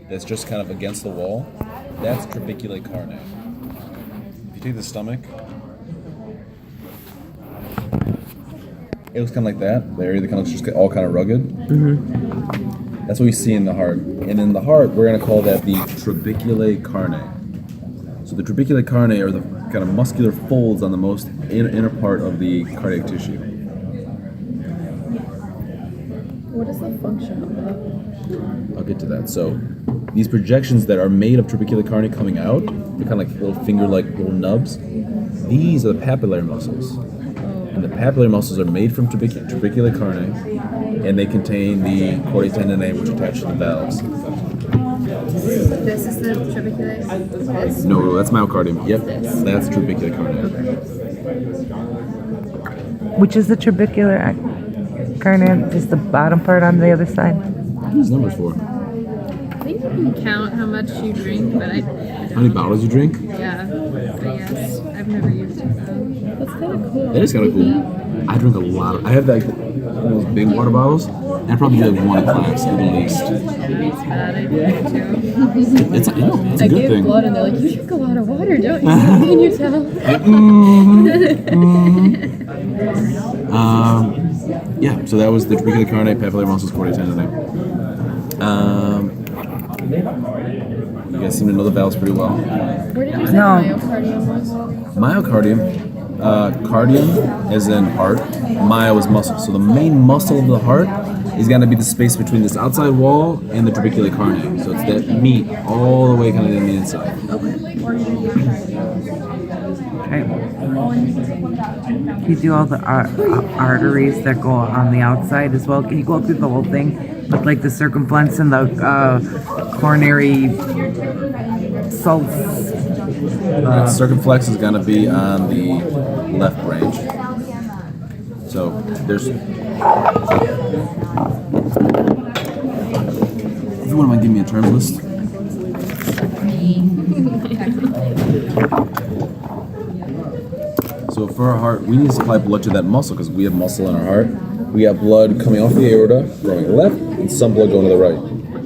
that's just kind of against the wall, that's trabeculae carne. If you take the stomach, it looks kind of like that. The area that kind of looks just all kind of rugged. Mm-hmm. That's what we see in the heart. And in the heart, we're going to call that the trabeculae carne. So the trabeculae carne are the kind of muscular folds on the most inner part of the cardiac tissue. What is the function of that? I'll get to that. So these projections that are made of trabeculae carne coming out, they're kind of like little finger-like little nubs. These are the papillary muscles. And the papillary muscles are made from trabeculae carne, and they contain the chordae tendineae, which attach to the valves. This is the trabeculae? No, that's myocardium. Yep, that's trabeculae carne. Which is the trabecular carne? Just the bottom part on the other side? What are these numbers for? I think you can count how much you drink, but I don't. How many bottles you drink? Yeah, I guess. I've never used it though. That's kind of cool. That is kind of cool. I drink a lot. I have like those big water bottles, and I probably do like one class at least. It's bad. I do it too. It's a I good gave thing. blood and they're like, you drink a lot of water, don't you? Can you tell? Yeah, so that was the trabeculae carne, papillary muscles, chordae tendineae. You guys seem to know the valves pretty well. Where did you say No. myocardium was? Myocardium, cardium as in heart, myo is muscle. So the main muscle of the heart is going to be the space between this outside wall and the trabeculae carne. So it's that meat all the way kind of in the inside. Okay. You do all the arteries that go on the outside as well. Can you go through the whole thing with like the circumflex and the coronary sulcus? Circumflex is going to be on the left branch. So there's. If you wouldn't mind giving me a terms list. So for our heart, we need to supply blood to that muscle because we have muscle in our heart. We got blood coming off the aorta, going left, and some blood going to the right.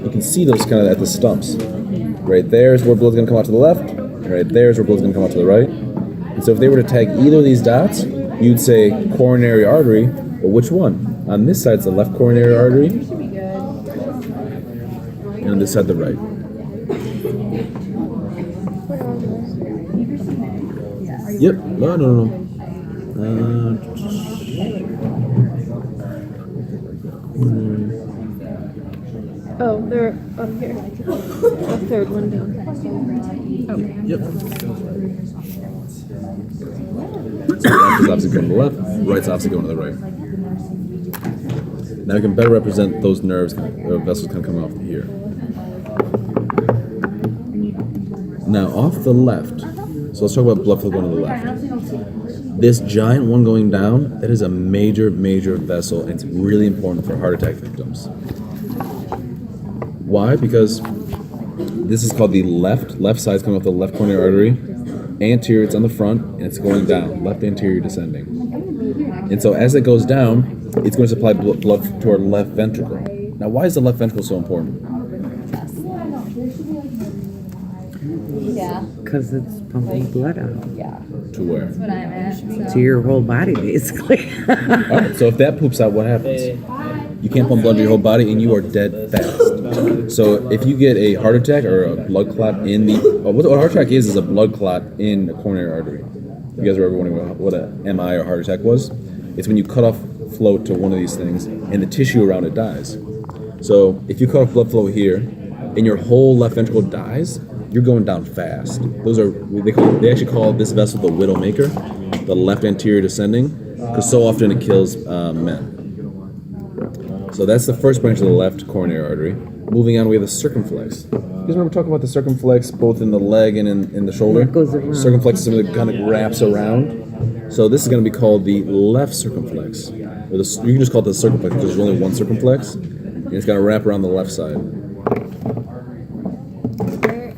You can see those kind of at the stumps. Right there is where blood's going to come out to the left, and right there is where blood's going to come out to the right. And so if they were to tag either of these dots, you'd say coronary artery, but which one? On this side, it's the left coronary artery, and on this side, the right. Yep. No. Oh, they're up here. The third one down. Oh. Yep. So left is obviously going to the left, right's obviously going to the right. Now you can better represent those nerves, or vessels kind of coming off here. Now off the left, so let's talk about blood flow going to the left. This giant one going down, that is a major vessel, and it's really important for heart attack victims. Why? Because this is called the left side's coming off the left coronary artery. Anterior, it's on the front, and it's going down, left anterior descending. And so as it goes down, it's going to supply blood to our left ventricle. Now, why is the left ventricle so important? Yeah. Because it's pumping blood out To where? That's what I'm at. So. to your whole body, basically. All right, so if that poops out, what happens? You can't pump blood to your whole body, and you are dead fast. So if you get a heart attack or a blood clot in the... what a heart attack is a blood clot in a coronary artery. You guys are ever wondering what a MI or heart attack was? It's when you cut off flow to one of these things, and the tissue around it dies. So if you cut off blood flow here, and your whole left ventricle dies, you're going down fast. Those are they actually call this vessel the widowmaker, the left anterior descending, because so often it kills men. So that's the first branch of the left coronary artery. Moving on, we have the circumflex. You guys remember talking about the circumflex both in the leg and in the shoulder? It goes around. Circumflex is something that kind of wraps around. So this is going to be called the left circumflex. Or you can just call it the circumflex because there's only one circumflex, and it's going to wrap around the left side.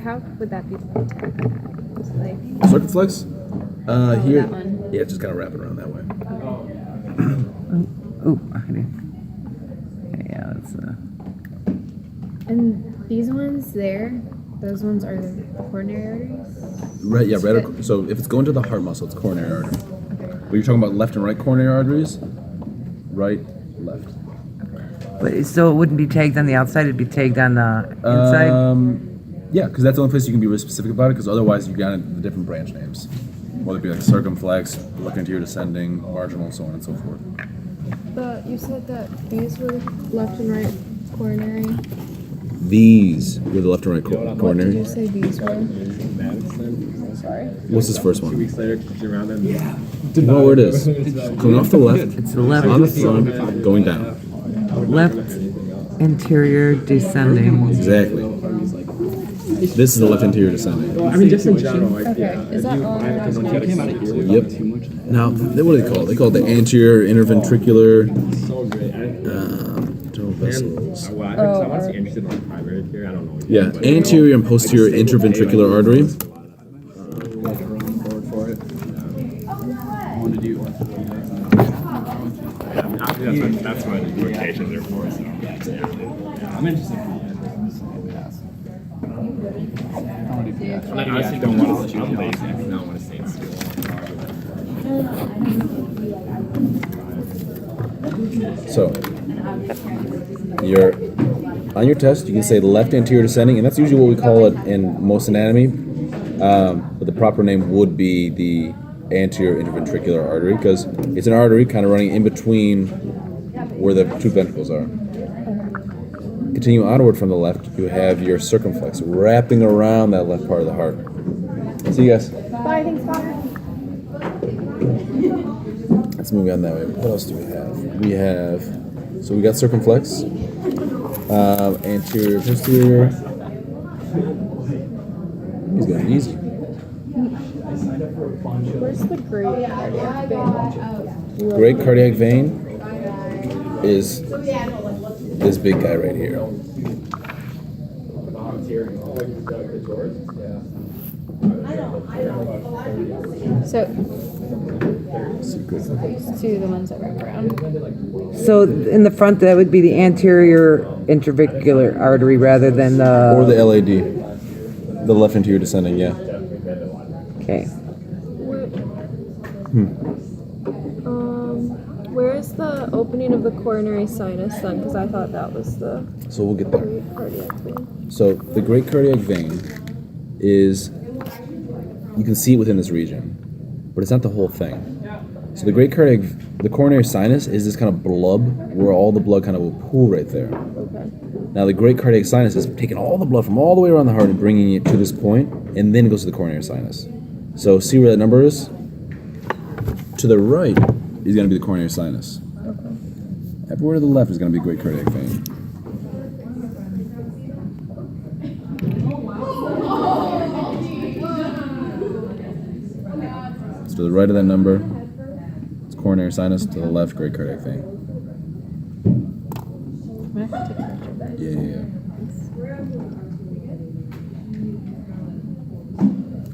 How would that be? Just like Circumflex? Here. that one. Yeah, just kind of wrap it around that way. Oh, I didn't. Yeah, that's And These ones there, those ones are the coronary arteries? Right, yeah, right. So if it's going to the heart muscle, it's coronary artery. But you're talking about left and right coronary arteries? Right, left. But so it wouldn't be tagged on the outside; it'd be tagged on the inside. Yeah, because that's the only place you can be really specific about it. Because otherwise, you got the different branch names, whether it be like circumflex, left anterior descending, marginal, so on and so forth. But you said that these were left and right coronary. These were the left and right What did coronary. you say these were? Sorry. What's this first one? 2 weeks later, comes around and You know where it is. Coming off the left, It's the left, on the front, going down. left anterior descending. Exactly. This is the left anterior descending. I mean, just in general, like, Okay, is that all I don't get excited. Yep. Now, what do they call it? They call it the anterior interventricular So great. internal vessels. Well, I want to be interested in like primary care. I don't know. Yeah, anterior and posterior interventricular artery. Like a running board for it. I want to do that's what rotations are for. So yeah, I'm interested. I honestly don't want to. I'm lazy. I do not want to stay in school. So, you're on your test. You can say left anterior descending, and that's usually what we call it in most anatomy. But the proper name would be the anterior interventricular artery because it's an artery kind of running in between where the two ventricles are. Continue onward from the left, you have your circumflex wrapping around that left part of the heart. See you guys. Bye, thanks, Father. Let's move on that way. What else do we have? So we got circumflex, anterior, posterior. He's going easy. Where's the great cardiac vein? Great cardiac vein is this big guy right here. So, these two are the ones that wrap around. So in the front, that would be the anterior interventricular artery rather than the. Or the LAD. The left anterior descending, yeah. Okay. Where's the opening of the coronary sinus then? Because I thought that was the So we'll get there. great cardiac vein. So the great cardiac vein is, you can see it within this region, but it's not the whole thing. So the coronary sinus is this kind of blub where all the blood kind of will pool right there. Okay. Now the great cardiac sinus is taking all the blood from all the way around the heart and bringing it to this point, and then it goes to the coronary sinus. So see where that number is? To the right is going to be the coronary sinus. Okay. Everywhere to the left is going to be great cardiac vein. So to the right of that number, it's coronary sinus. To the left, great cardiac vein. I'm gonna have to take a picture of that. Yeah.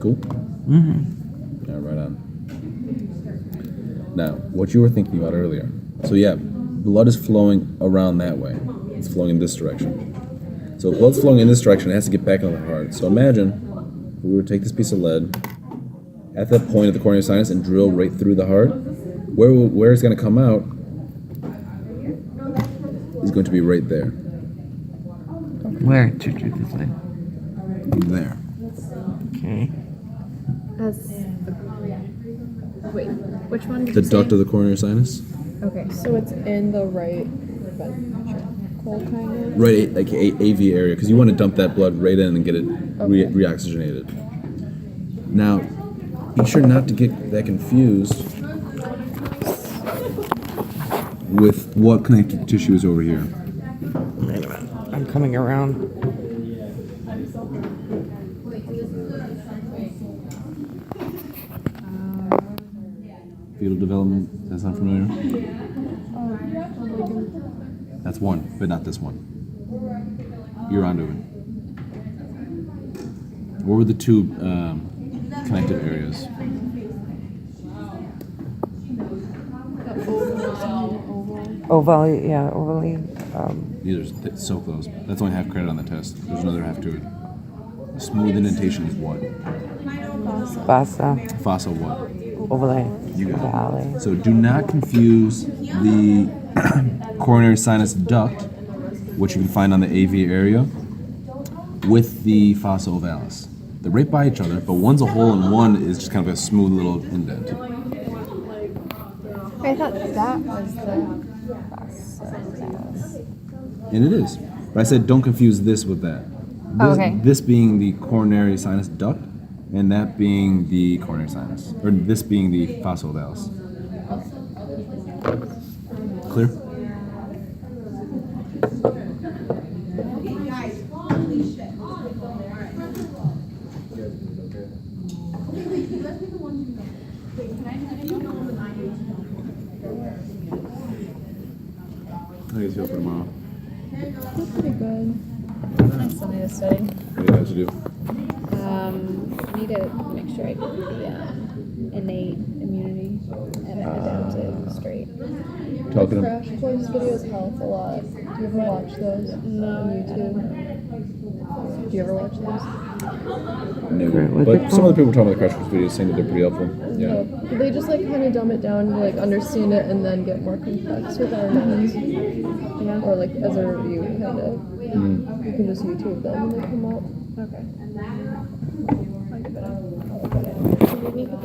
Cool? Mm-hmm. Yeah, right on. Now, what you were thinking about earlier. So yeah, blood is flowing around that way. It's flowing in this direction. So if blood's flowing in this direction, it has to get back into the heart. So imagine if we were to take this piece of lead at that point of the coronary sinus and drill right through the heart. Where it's going to come out is going to be right there. Where? This way. There. Okay. Wait, which one did The you duct say? of the coronary sinus. Okay, so it's in the right ventricle, kind of? Right, like AV area, because you want to dump that blood right in and get it reoxygenated. Now, be sure not to get that confused with what connective tissue is over here. Wait a minute. I'm coming around. Fetal development, that sound familiar? That's one, but not this one. You're onto it. What were the two connective areas? Ovally, yeah, ovally. These are soak those. That's only half credit on the test. There's another half to it. A smooth indentation is what? Bassa. Fossa what? Overlay. You got it. Valley. So do not confuse the coronary sinus duct, which you can find on the AV area, with the fossa ovalis. They're right by each other, but one's a hole and one is just kind of a smooth little indent. I thought that was the And it is. But I said don't confuse this with that. Oh, okay. This being the coronary sinus duct, and that being the coronary sinus. Or this being the fossa ovalis. Clear? How do you feel for tomorrow? That's pretty good. Nice something to study. What do you have to do? I need to make sure I get the innate immunity and adaptive straight. Talking to Crash course videos help a lot. Do you ever watch those on YouTube? Do you ever watch those? no. But some other people talking about the crash course videos saying that they're pretty helpful. Yeah. They just like kind of dumb it down to like understand it and then get more complex with our minds. Yeah. Or like as a review kind of. You can just YouTube them when they come up. Okay. I'll give it a